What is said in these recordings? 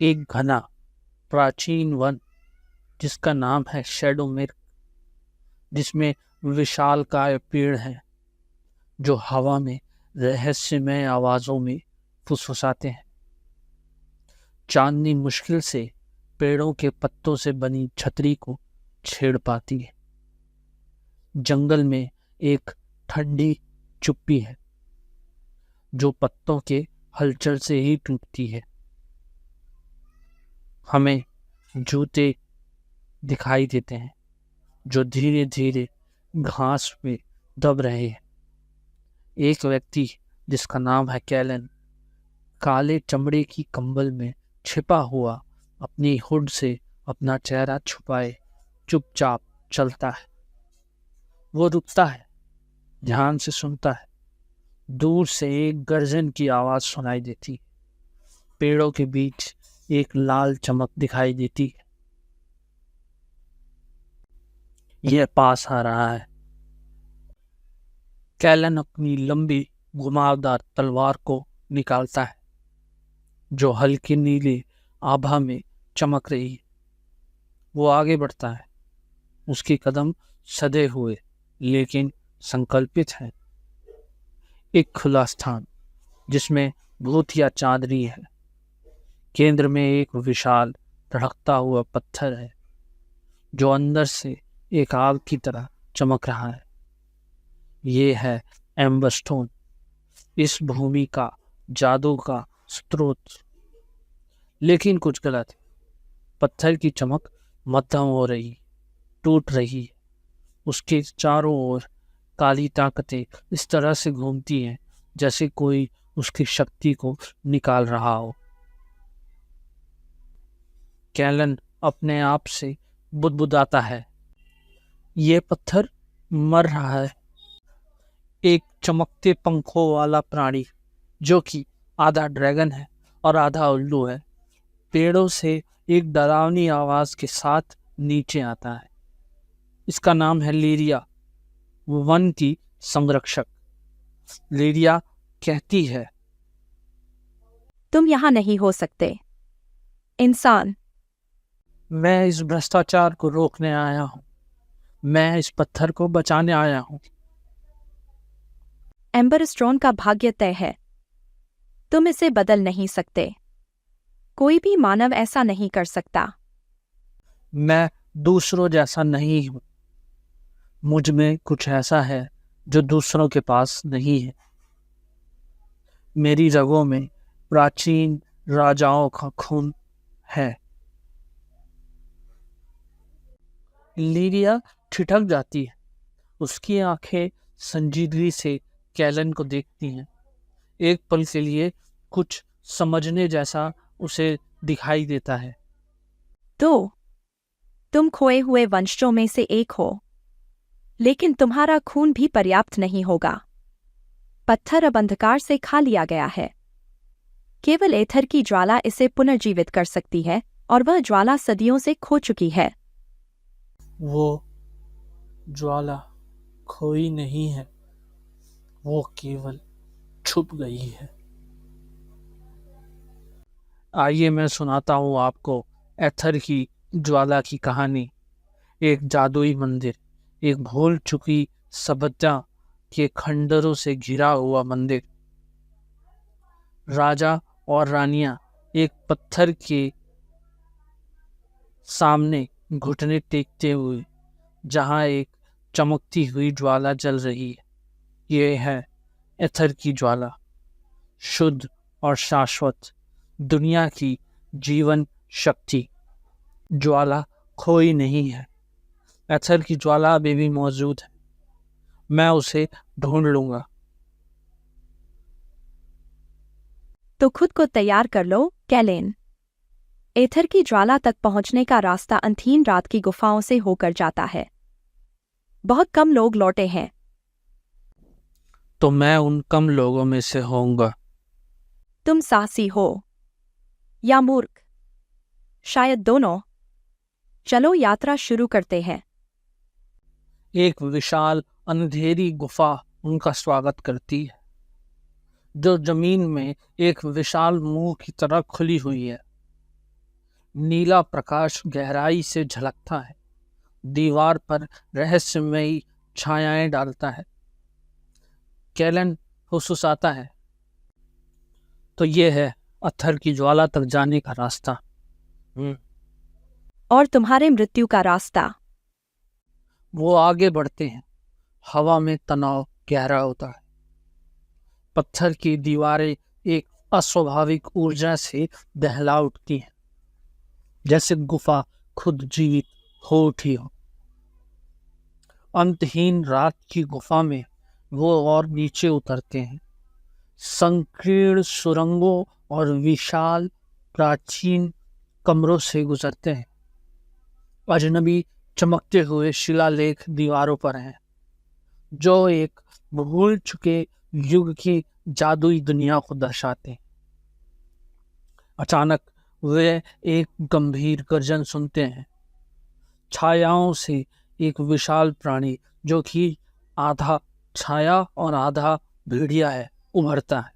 एक घना प्राचीन वन जिसका नाम है शैडोमिर, जिसमें विशालकाय पेड़ हैं जो हवा में रहस्यमय आवाजों में फुसफुसाते हैं। चांदनी मुश्किल से पेड़ों के पत्तों से बनी छतरी को छेड़ पाती है। जंगल में एक ठंडी चुप्पी है जो पत्तों के हलचल से ही टूटती है। हमें जूते दिखाई देते हैं जो धीरे धीरे घास में दब रहे हैं। एक व्यक्ति जिसका नाम है कैलन, काले चमड़े की कंबल में छिपा हुआ अपनी हुड से अपना चेहरा छुपाए चुपचाप चलता है। वो रुकता है, ध्यान से सुनता है। दूर से एक गर्जन की आवाज सुनाई देती है। पेड़ों के बीच एक लाल चमक दिखाई देती है। यह पास आ रहा है। कैलन अपनी लंबी घुमावदार तलवार को निकालता है जो हल्की नीले आभा में चमक रही है। वो आगे बढ़ता है। उसके कदम सधे हुए लेकिन संकल्पित हैं। एक खुला स्थान जिसमें भूतिया चांदनी है। केंद्र में एक विशाल धड़कता हुआ पत्थर है जो अंदर से एक आग की तरह चमक रहा है। ये है एम्बर स्टोन, इस भूमि का जादू का स्रोत। लेकिन कुछ गलत है। पत्थर की चमक मध्यम हो रही, टूट रही है। उसके चारों ओर काली ताकतें इस तरह से घूमती हैं जैसे कोई उसकी शक्ति को निकाल रहा हो। कैलन अपने आप से बुदबुदाता है, ये पत्थर मर रहा है। एक चमकते पंखों वाला प्राणी जो कि आधा ड्रैगन है और आधा उल्लू है, पेड़ों से एक डरावनी आवाज के साथ नीचे आता है। इसका नाम है लीरिया, वो वन की संरक्षक। लीरिया कहती है, तुम यहाँ नहीं हो सकते, इंसान। मैं इस भ्रष्टाचार को रोकने आया हूँ। मैं इस पत्थर को बचाने आया हूँ। एम्बर स्टोन का भाग्य तय है। तुम इसे बदल नहीं सकते। कोई भी मानव ऐसा नहीं कर सकता। मैं दूसरों जैसा नहीं हूँ। मुझ में कुछ ऐसा है जो दूसरों के पास नहीं है। मेरी रगों में प्राचीन राजाओं का खून है। लीरिया ठिठक जाती है। उसकी आंखें संजीदगी से कैलन को देखती हैं। एक पल के लिए कुछ समझने जैसा उसे दिखाई देता है। तो तुम खोए हुए वंशजों में से एक हो, लेकिन तुम्हारा खून भी पर्याप्त नहीं होगा। पत्थर अब अंधकार से खा लिया गया है। केवल एथर की ज्वाला इसे पुनर्जीवित कर सकती है, और वह ज्वाला सदियों से खो चुकी है। वो ज्वाला खोई नहीं है, वो केवल छुप गई है। आइए मैं सुनाता हूँ आपको एथर की ज्वाला की कहानी। एक जादुई मंदिर, एक भूल चुकी सभ्यता के खंडरों से घिरा हुआ मंदिर। राजा और रानियां एक पत्थर के सामने घुटने टेकते हुए, जहां एक चमकती हुई ज्वाला जल रही है। ये है एथर की ज्वाला, शुद्ध और शाश्वत दुनिया की जीवन शक्ति। ज्वाला खोई नहीं है। एथर की ज्वाला अभी भी मौजूद है। मैं उसे ढूंढ लूंगा। तो खुद को तैयार कर लो, कैलेन। एथर की ज्वाला तक पहुंचने का रास्ता अंधीन रात की गुफाओं से होकर जाता है। बहुत कम लोग लौटे हैं। तो मैं उन कम लोगों में से होऊंगा। तुम साहसी हो या मूर्ख, शायद दोनों। चलो यात्रा शुरू करते हैं। एक विशाल अंधेरी गुफा उनका स्वागत करती है, जो जमीन में एक विशाल मुंह की तरह खुली हुई है। नीला प्रकाश गहराई से झलकता है, दीवार पर रहस्यमयी छायाएं डालता है। कैलन फुसफुसाता है, तो ये है अत्थर की ज्वाला तक जाने का रास्ता। और तुम्हारे मृत्यु का रास्ता? वो आगे बढ़ते हैं। हवा में तनाव गहरा होता है। पत्थर की दीवारें एक अस्वाभाविक ऊर्जा से दहला उठती हैं, जैसे गुफा खुद जीवित हो उठी हो। अंतहीन रात की गुफा में वो और नीचे उतरते हैं। संकीर्ण सुरंगों और विशाल प्राचीन कमरों से गुजरते हैं। अजनबी चमकते हुए शिलालेख दीवारों पर हैं, जो एक भूल चुके युग की जादुई दुनिया को दर्शाते हैं। अचानक वे एक गंभीर गर्जन सुनते हैं। छायाओं से एक विशाल प्राणी, जो कि आधा छाया और आधा भेड़िया है, उभरता है,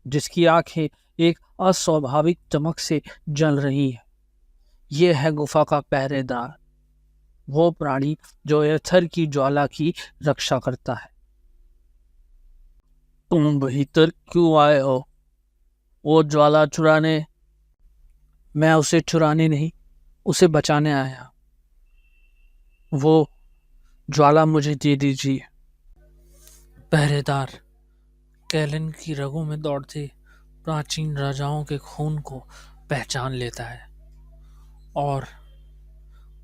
जिसकी आंखें एक अस्वाभाविक चमक से जल रही है। यह है गुफा का पहरेदार, वो प्राणी जो एथर की ज्वाला की रक्षा करता है। तुम भीतर क्यों आए हो? वो ज्वाला चुराने? मैं उसे चुराने नहीं, उसे बचाने आया। वो ज्वाला मुझे दे दीजिए। पहरेदार कैलन की रगों में दौड़ते प्राचीन राजाओं के खून को पहचान लेता है और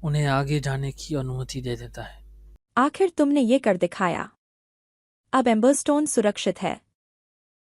उन्हें आगे जाने की अनुमति दे देता है। आखिर तुमने ये कर दिखाया। अब एम्बरस्टोन सुरक्षित है।